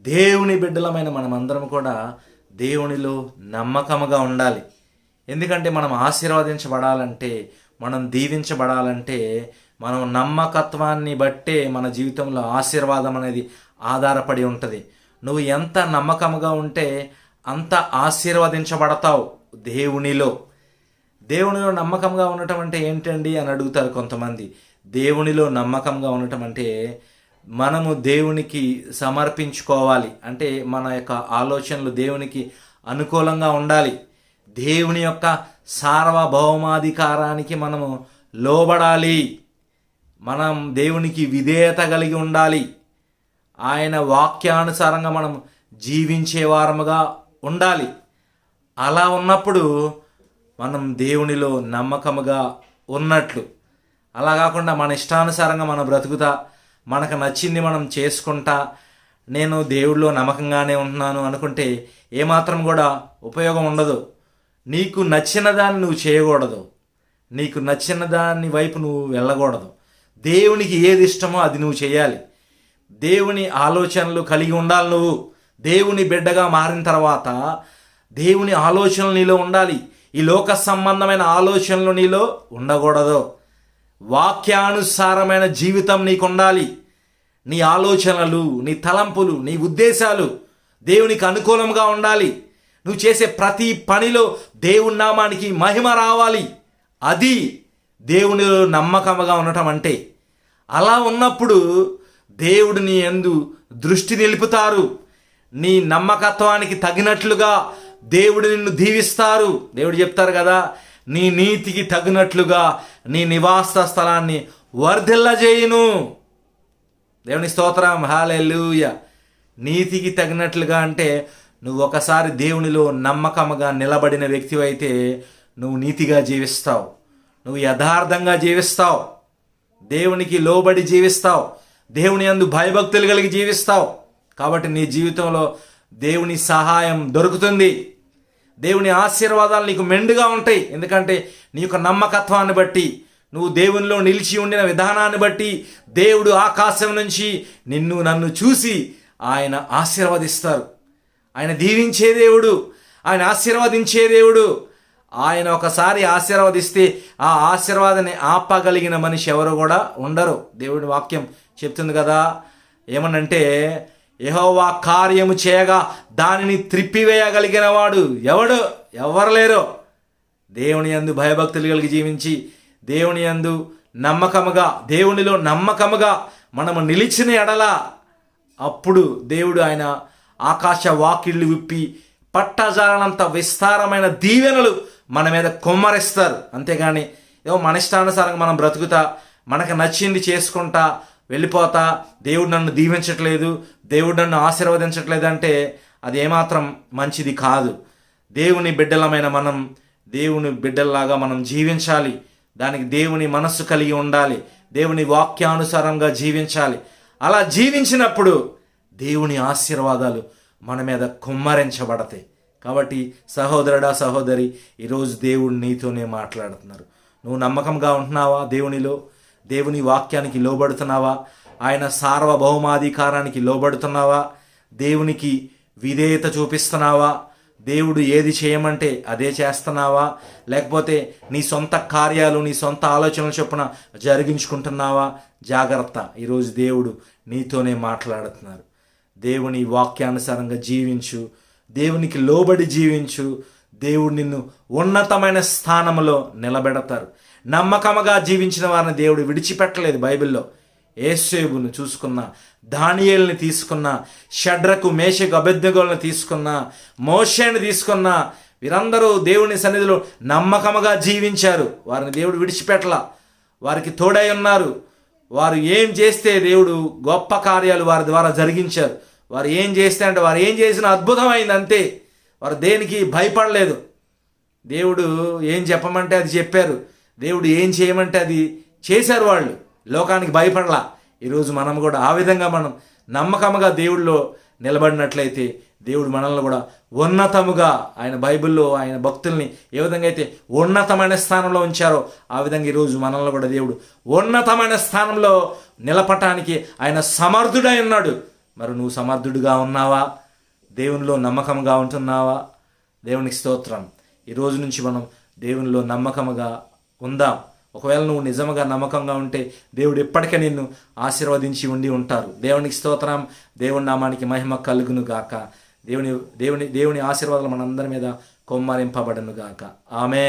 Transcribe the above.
దేవుని బిడ్డలమైన మనమందరం కూడా దేవునిలో నమ్మకముగా ఉండాలి. ఎందుకంటే మనం ఆశీర్వదించబడాలంటే, మనం దీవించబడాలంటే, మనం నమ్మకత్వాన్ని బట్టే మన జీవితంలో ఆశీర్వాదం అనేది ఆధారపడి ఉంటుంది. నువ్వు ఎంత నమ్మకముగా ఉంటే అంత ఆశీర్వదించబడతావు దేవునిలో. దేవునిలో నమ్మకంగా ఉండటం అంటే ఏంటండి అని అడుగుతారు కొంతమంది. దేవునిలో నమ్మకంగా ఉండటం అంటే మనము దేవునికి సమర్పించుకోవాలి. అంటే మన యొక్క ఆలోచనలు దేవునికి అనుకూలంగా ఉండాలి. దేవుని యొక్క సార్వభౌమాధికారానికి మనము లోబడాలి. మనం దేవునికి విధేయత కలిగి ఉండాలి. ఆయన వాక్యానుసారంగా మనం జీవించే వారముగా ఉండాలి. అలా ఉన్నప్పుడు మనం దేవునిలో నమ్మకముగా ఉన్నట్లు. అలా కాకుండా మన ఇష్టానుసారంగా మనం బ్రతుకుతా, మనకు నచ్చింది మనం చేసుకుంటా, నేను దేవుడిలో నమ్మకంగానే ఉంటున్నాను అనుకుంటే ఏమాత్రం కూడా ఉపయోగం ఉండదు. నీకు నచ్చిన దాన్ని నువ్వు చేయకూడదు. నీకు నచ్చిన దాని వైపు నువ్వు వెళ్ళకూడదు. దేవునికి ఏది ఇష్టమో అది నువ్వు చేయాలి. దేవుని ఆలోచనలు కలిగి ఉండాలి. నువ్వు దేవుని బిడ్డగా మారిన తర్వాత దేవుని ఆలోచనలు నీలో ఉండాలి. ఈ లోక సంబంధమైన ఆలోచనలు నీలో ఉండకూడదు. వాక్యానుసారమైన జీవితం నీకు ఉండాలి. నీ ఆలోచనలు, నీ తలంపులు, నీ ఉద్దేశాలు దేవునికి అనుకూలంగా ఉండాలి. నువ్వు చేసే ప్రతి పనిలో దేవుని నామానికి మహిమ రావాలి. అది దేవునిలో నమ్మకముగా ఉండటం అంటే. అలా ఉన్నప్పుడు దేవుడు నీ యందు దృష్టి నిలుపుతారు. నీ నమ్మకత్వానికి తగినట్లుగా దేవుడు నిన్ను దీవిస్తారు. దేవుడు చెప్తారు కదా, నీ నీతికి తగినట్లుగా నీ నివాస స్థలాన్ని వర్ధిల్లజేయును. దేవుని స్తోత్రం, హల్లెలూయా. నీతికి తగినట్లుగా అంటే నువ్వు ఒకసారి దేవునిలో నమ్మకముగా నిలబడిన వ్యక్తివైతే నువ్వు నీతిగా జీవిస్తావు, నువ్వు యథార్థంగా జీవిస్తావు, దేవునికి లోబడి జీవిస్తావు, దేవుని యందు భయభక్తులు కలిగి జీవిస్తావు. కాబట్టి నీ జీవితంలో దేవుని సహాయం దొరుకుతుంది. దేవుని ఆశీర్వాదాలు నీకు మెండుగా ఉంటాయి. ఎందుకంటే నీ యొక్క నమ్మకత్వాన్ని బట్టి, నువ్వు దేవునిలో నిలిచి ఉండిన విధానాన్ని బట్టి దేవుడు ఆకాశం నుంచి నిన్ను నన్ను చూసి ఆయన ఆశీర్వదిస్తారు. ఆయన దీవించే దేవుడు, ఆయన ఆశీర్వదించే దేవుడు. ఆయన ఒకసారి ఆశీర్వదిస్తే ఆ ఆశీర్వాదాన్ని ఆపగలిగిన మనిషి ఎవరు కూడా ఉండరు. దేవుడి వాక్యం చెప్తుంది కదా, ఏమనంటే యెహోవా కార్యము చేయగా దానిని త్రిప్పివేయగలిగిన వాడు ఎవరు లేరు. దేవుని యందు భయభక్తులు కలిగి జీవించి దేవుని యందు నమ్మకముగా, దేవునిలో నమ్మకముగా మనము నిలిచిన ఎడల అప్పుడు దేవుడు ఆయన ఆకాశ వాకిళ్ళు విప్పి పట్టజాలనంత విస్తారమైన దీవెనలు మన మీద కుమ్మరిస్తారు. అంతేగాని ఏమో మన ఇష్టానుసారంగా మనం బ్రతుకుతా, మనకు నచ్చింది చేసుకుంటా వెళ్ళిపోతా, దేవుడు నన్ను దీవించట్లేదు, దేవుడు నన్ను ఆశీర్వదించట్లేదు అంటే అది ఏమాత్రం మంచిది కాదు. దేవుని బిడ్డలమైన మనం దేవుని బిడ్డల్లాగా మనం జీవించాలి. దానికి దేవుని మనస్సు కలిగి ఉండాలి. దేవుని వాక్యానుసారంగా జీవించాలి. అలా జీవించినప్పుడు దేవుని ఆశీర్వాదాలు మన మీద కుమ్మరించబడతాయి. కాబట్టి సహోదరుడా, సహోదరి, ఈరోజు దేవుడు నీతోనే మాట్లాడుతున్నారు. నువ్వు నమ్మకంగా ఉంటున్నావా? దేవుని వాక్యానికి లోబడుతున్నావా? ఆయన సార్వభౌమాధికారానికి లోబడుతున్నావా? దేవునికి విధేయత చూపిస్తున్నావా? దేవుడు ఏది చేయమంటే అదే చేస్తున్నావా? లేకపోతే నీ సొంత కార్యాలు, నీ సొంత ఆలోచనలు చొప్పున జరిగించుకుంటున్నావా? జాగ్రత్త, ఈరోజు దేవుడు నీతోనే మాట్లాడుతున్నారు. దేవుని వాక్యానుసారంగా జీవించు, దేవునికి లోబడి జీవించు. దేవుడు నిన్ను ఉన్నతమైన స్థానంలో నిలబెడతారు. నమ్మకముగా జీవించిన వారిని దేవుడు విడిచిపెట్టలేదు. బైబిల్లో యేసేపును చూసుకున్న, దానియేలుని తీసుకున్న, షడ్రకు మేషకు అబేద్నెగోలను తీసుకున్న, మోషేని తీసుకున్న, వీరందరూ దేవుని సన్నిధిలో నమ్మకముగా జీవించారు. వారిని దేవుడు విడిచిపెట్టలా, వారికి తోడై ఉన్నారు. వారు ఏం చేస్తే దేవుడు గొప్ప కార్యాలు వారి ద్వారా జరిగించారు. వారు ఏం చేస్తే అంటే వారు ఏం చేసిన అద్భుతమైంది అంతే. వారు దేనికి భయపడలేదు. దేవుడు ఏం చెప్పమంటే అది చెప్పారు, దేవుడు ఏం చేయమంటే అది చేశారు. వాళ్ళు లోకానికి భయపడలా. ఈరోజు మనం కూడా ఆ విధంగా మనం నమ్మకముగా దేవుడిలో నిలబడినట్లయితే దేవుడు మనల్ని కూడా ఉన్నతముగా, ఆయన బైబిల్లో ఆయన భక్తుల్ని ఏ విధంగా అయితే ఉన్నతమైన స్థానంలో ఉంచారో ఆ విధంగా ఈరోజు మనల్ని కూడా దేవుడు ఉన్నతమైన స్థానంలో నిలపటానికి ఆయన సమర్థుడై ఉన్నాడు. మరి నువ్వు సమర్థుడిగా ఉన్నావా? దేవునిలో నమ్మకంగా ఉంటున్నావా? దేవునికి స్తోత్రం. ఈ రోజు నుంచి మనం దేవునిలో నమ్మకంగా ఉందాం. ఒకవేళ నువ్వు నిజంగా నమ్మకంగా ఉంటే దేవుడు ఎప్పటికీ నిన్ను ఆశీర్వదించి ఉంటారు. దేవునికి స్తోత్రం. దేవుని నామానికి మహిమ కలుగును గాక. దేవుని ఆశీర్వాదాలు మనందరి మీద కొమ్మరింపబడును గాక. ఆమేన్.